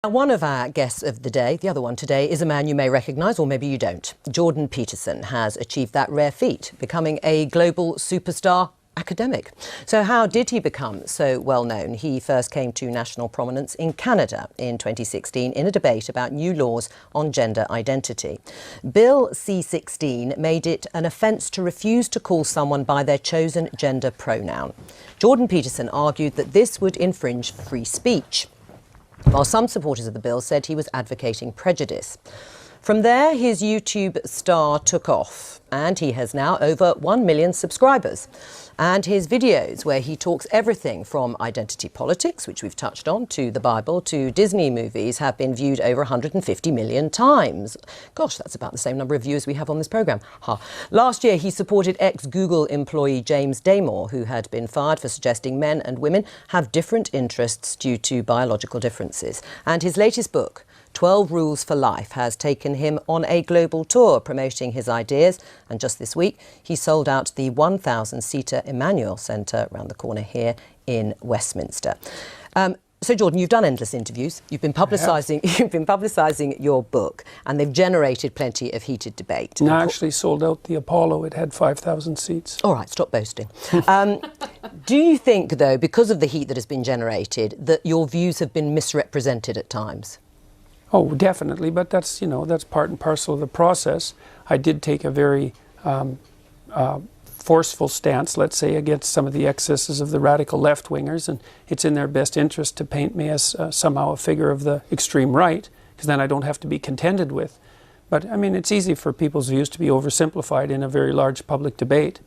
One of our guests of the day, the other one today, is a man you may recognise, or maybe you don't. Jordan Peterson has achieved that rare feat, becoming a global superstar academic. So how did he become so well known? He first came to national prominence in Canada in 2016 in a debate about new laws on gender identity. Bill C-16 made it an offence to refuse to call someone by their chosen gender pronoun. Jordan Peterson argued that this would infringe free speech, while some supporters of the bill said he was advocating prejudice. From there, his YouTube star took off, and he has now over 1 million subscribers. And his videos, where he talks everything from identity politics, which we've touched on, to the Bible, to Disney movies, have been viewed over 150 million times. Gosh, that's about the same number of viewers we have on this programme. Last year, he supported ex-Google employee James Damore, who had been fired for suggesting men and women have different interests due to biological differences. And his latest book, 12 Rules for Life, has taken him on a global tour promoting his ideas, and just this week he sold out the 1,000-seater Emmanuel Centre around the corner here in Westminster. So Jordan, you've done endless interviews, you've been publicising your book, and they've generated plenty of heated debate. No, I actually sold out the Apollo. It had 5,000 seats. All right, stop boasting. Do you think, though, because of the heat that has been generated, that your views have been misrepresented at times? Oh, definitely, but that's, that's part and parcel of the process. I did take a very forceful stance, let's say, against some of the excesses of the radical left-wingers, and it's in their best interest to paint me as somehow a figure of the extreme right, because then I don't have to be contended with. But, I mean, it's easy for people's views to be oversimplified in a very large public debate.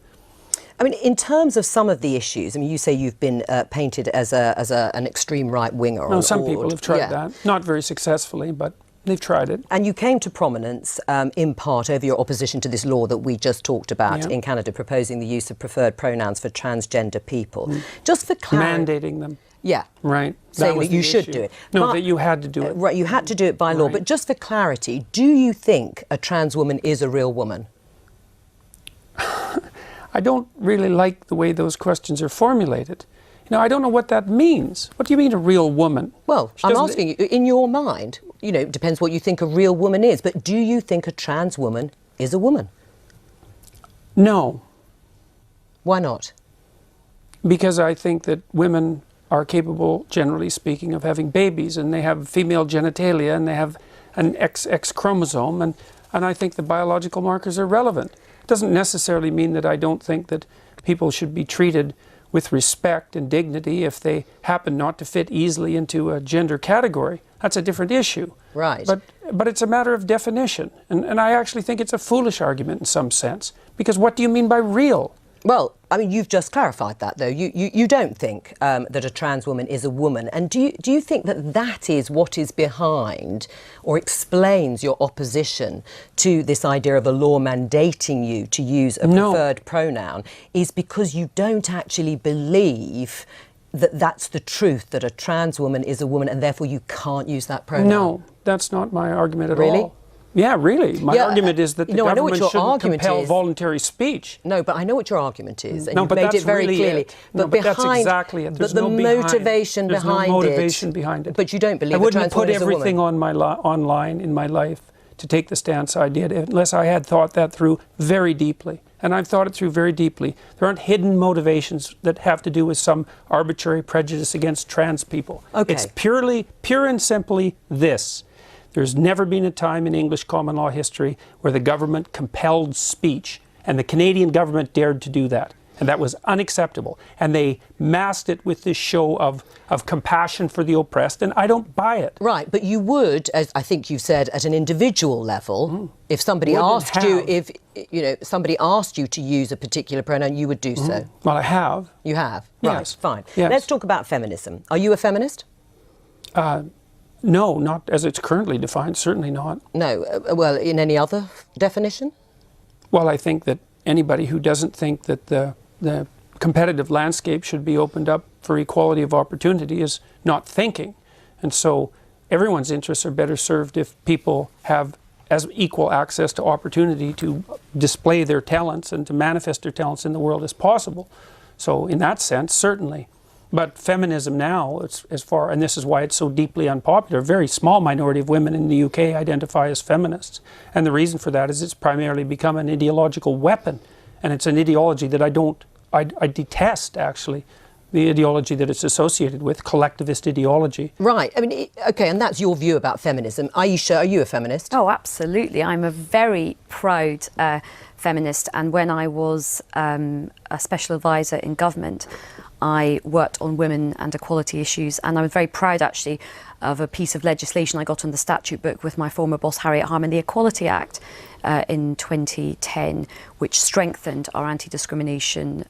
I mean, in terms of some of the issues, I mean, you say you've been painted as an extreme right-winger. No, some people have tried that. Not very successfully, but they've tried it. And you came to prominence in part over your opposition to this law that we just talked about in Canada, proposing the use of preferred pronouns for transgender people. Just for clarity... Mandating them. Yeah. Right. Saying that you should do it. No, but that you had to do it. Right, you had to do it by law. Right. But just for clarity, do you think a trans woman is a real woman? I don't really like the way those questions are formulated. I don't know what that means. What do you mean a real woman? Well, I'm asking you, in your mind, it depends what you think a real woman is, but do you think a trans woman is a woman? No. Why not? Because I think that women are capable, generally speaking, of having babies, and they have female genitalia, and they have an XX chromosome, and I think the biological markers are relevant. Doesn't necessarily mean that I don't think that people should be treated with respect and dignity if they happen not to fit easily into a gender category. That's a different issue. Right. But it's a matter of definition. And I actually think it's a foolish argument in some sense. Because what do you mean by real? Well, I mean, you've just clarified that, though. You don't think that a trans woman is a woman. And do you think that that is what is behind or explains your opposition to this idea of a law mandating you to use a preferred pronoun, is because you don't actually believe that that's the truth, that a trans woman is a woman, and therefore you can't use that pronoun? No, that's not my argument at all. Really? Yeah, really. My argument is that the government shouldn't compel voluntary speech. No, but I know what your argument is, and no, you've made it very clearly. But that's exactly it. There's no motivation behind it. But you don't believe I wouldn't put is everything on my online in my life to take the stance I did unless I had thought that through very deeply. And I've thought it through very deeply. There aren't hidden motivations that have to do with some arbitrary prejudice against trans people. Okay. It's pure and simply this. There's never been a time in English common law history where the government compelled speech, and the Canadian government dared to do that. And that was unacceptable. And they masked it with this show of compassion for the oppressed, and I don't buy it. Right, but you would, as I think you said, at an individual level, if somebody asked you, somebody asked you to use a particular pronoun, you would do so. Well, I have. You have? Yes. Right, fine. Yes. Let's talk about feminism. Are you a feminist? No, not as it's currently defined, certainly not. No, well, in any other definition? Well, I think that anybody who doesn't think that the competitive landscape should be opened up for equality of opportunity is not thinking. And so everyone's interests are better served if people have as equal access to opportunity to display their talents and to manifest their talents in the world as possible. So in that sense, certainly. But feminism now, and this is why it's so deeply unpopular, a very small minority of women in the UK identify as feminists. And the reason for that is it's primarily become an ideological weapon. And it's an ideology that I detest, actually, the ideology that it's associated with, collectivist ideology. Right. I mean, OK, and that's your view about feminism. Aisha, are you a feminist? Oh, absolutely. I'm a very proud feminist. And when I was a special advisor in government, I worked on women and equality issues, and I was very proud, actually, of a piece of legislation I got on the statute book with my former boss, Harriet Harman, the Equality Act in 2010, which strengthened our anti-discrimination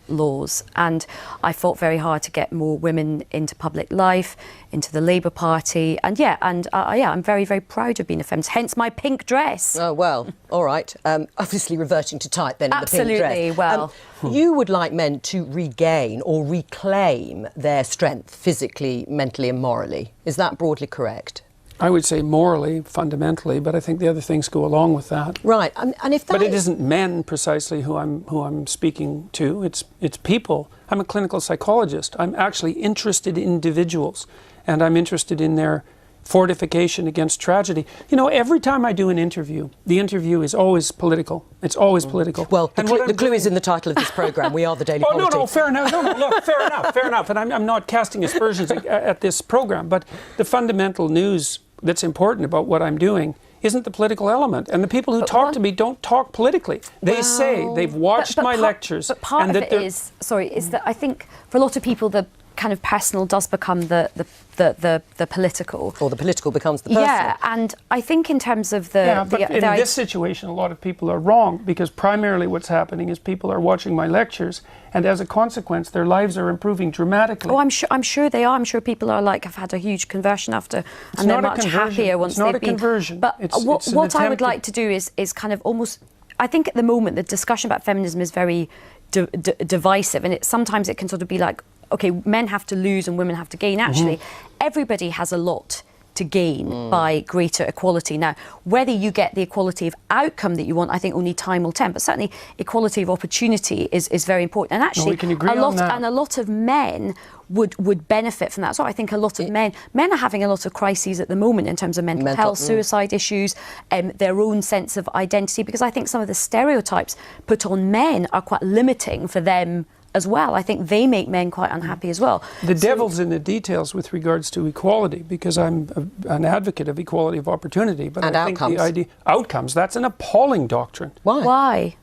laws. And I fought very hard to get more women into public life, into the Labour Party. And I'm very, very proud of being a feminist, hence my pink dress. Oh, well, all right. Obviously reverting to type then in the pink dress. Absolutely, well. You would like men to regain or reclaim their strength physically, mentally and morally. Is that broadly correct? I would say morally, fundamentally, but I think the other things go along with that. Right, and if that But it isn't men precisely who I'm speaking to. It's people. I'm a clinical psychologist. I'm actually interested in individuals, and I'm interested in their fortification against tragedy. You know, every time I do an interview, the interview is always political. It's always political. Well, the clue is in the title of this programme. We are the Daily Politics. No, fair enough. No, look, fair enough. And I'm not casting aspersions at this programme, but the fundamental news that's important about what I'm doing isn't the political element. And the people who talk to me don't talk politically. They say they've watched my lectures. But part of it is that I think for a lot of people the kind of personal does become the political. Or the political becomes the personal. Yeah, and I think in terms of in this situation, a lot of people are wrong, because primarily what's happening is people are watching my lectures, and as a consequence, their lives are improving dramatically. Oh, I'm sure they are. I'm sure people are have had a huge conversion after, and they're much happier once they've been. It's not a conversion. But what I would like to do is kind of almost. I think at the moment the discussion about feminism is very divisive, and sometimes it can sort of be like, okay, men have to lose and women have to gain. Actually, everybody has a lot to gain by greater equality. Now, whether you get the equality of outcome that you want, I think only time will tell. But certainly, equality of opportunity is very important. And actually, we can agree on that. And a lot of men would benefit from that. So I think a lot of men are having a lot of crises at the moment in terms of mental health, suicide issues, their own sense of identity, because I think some of the stereotypes put on men are quite limiting for them as well. I think they make men quite unhappy as well. The devil's in the details with regards to equality, because I'm an advocate of equality of opportunity. But I think outcomes, that's an appalling doctrine. Why?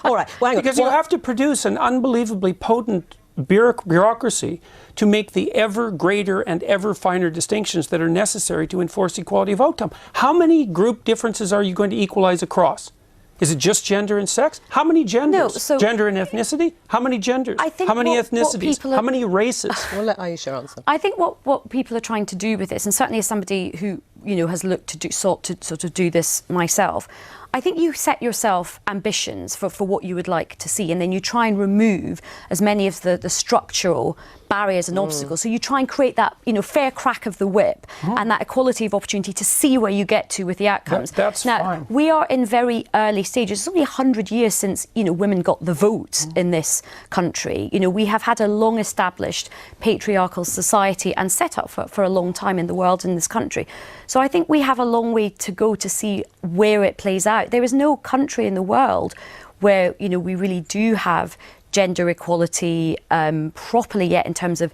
All right. Well, because you have to produce an unbelievably potent bureaucracy to make the ever greater and ever finer distinctions that are necessary to enforce equality of outcome. How many group differences are you going to equalize across? Is it just gender and sex? How many genders? No, so gender and ethnicity? How many genders? I think how many ethnicities? How many races? We'll let Aisha answer. I think what people are trying to do with this, and certainly as somebody who has sought to sort of do this myself, I think you set yourself ambitions for what you would like to see, and then you try and remove as many of the structural barriers and obstacles. So you try and create that fair crack of the whip and that equality of opportunity to see where you get to with the outcomes. That's now, fine. We are in very early stages. It's only 100 years since women got the vote in this country. We have had a long established patriarchal society and set up for a long time in the world, in this country. So I think we have a long way to go to see where it plays out. There is no country in the world where we really do have gender equality properly yet, in terms of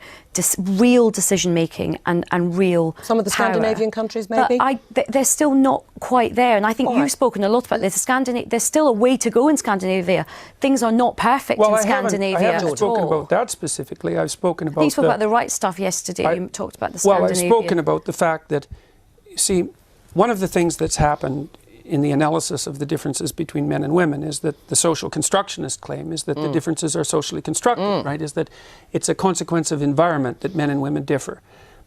real decision making and real some of the power. Scandinavian countries, maybe. But they're still not quite there, and I think you've spoken a lot about this. There's still a way to go in Scandinavia. Things are not perfect in Scandinavia. I haven't spoken about that specifically. I've spoken about. You spoke about the right stuff yesterday. You talked about the Scandinavian. Well, I've spoken about the fact that, see, one of the things that's happened in the analysis of the differences between men and women is that the social constructionist claim is that the differences are socially constructed, right? Is that it's a consequence of environment that men and women differ.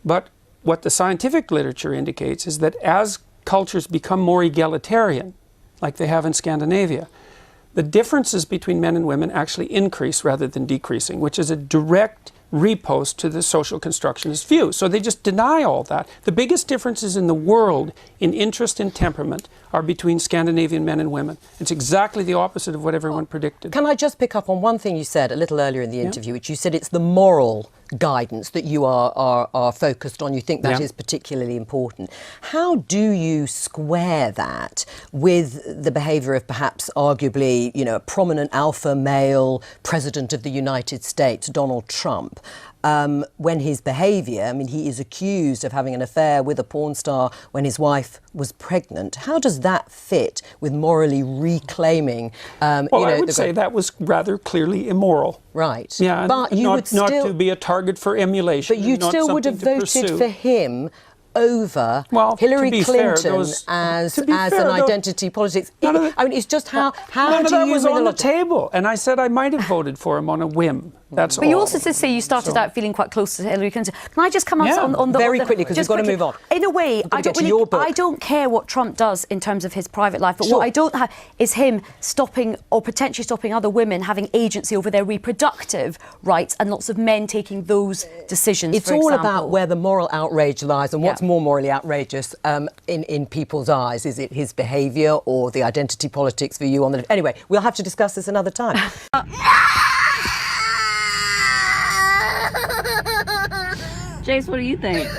But what the scientific literature indicates is that as cultures become more egalitarian, like they have in Scandinavia, the differences between men and women actually increase rather than decreasing, which is a direct repost to the social constructionist view. So they just deny all that. The biggest differences in the world in interest and temperament are between Scandinavian men and women. It's exactly the opposite of what everyone predicted. Can I just pick up on one thing you said a little earlier in the interview, which you said it's the moral guidance that you are focused on. You think that is particularly important. How do you square that with the behaviour of perhaps arguably, you know, a prominent alpha male president of the United States, Donald Trump, when his behaviour, I mean, he is accused of having an affair with a porn star when his wife was pregnant. How does that fit with morally reclaiming? Well, I would say that was rather clearly immoral. Right. Yeah, but you would still, not to be a target for emulation. But you still would have voted for him over Hillary Clinton as an identity politics. I mean, it's just how none do of that you was on the table, and I said I might have voted for him on a whim. That's all. But you also did say you started out feeling quite close to Hillary Clinton. Can I just come on the very quickly, because we've got to move on. In a way, I don't care what Trump does in terms of his private life, but what I don't have is him stopping or potentially stopping other women having agency over their reproductive rights, and lots of men taking those decisions. It's all about where the moral outrage lies, and what's more morally outrageous in people's eyes. Is it his behaviour or the identity politics for you on the... Anyway, we'll have to discuss this another time. Jace, what do you think?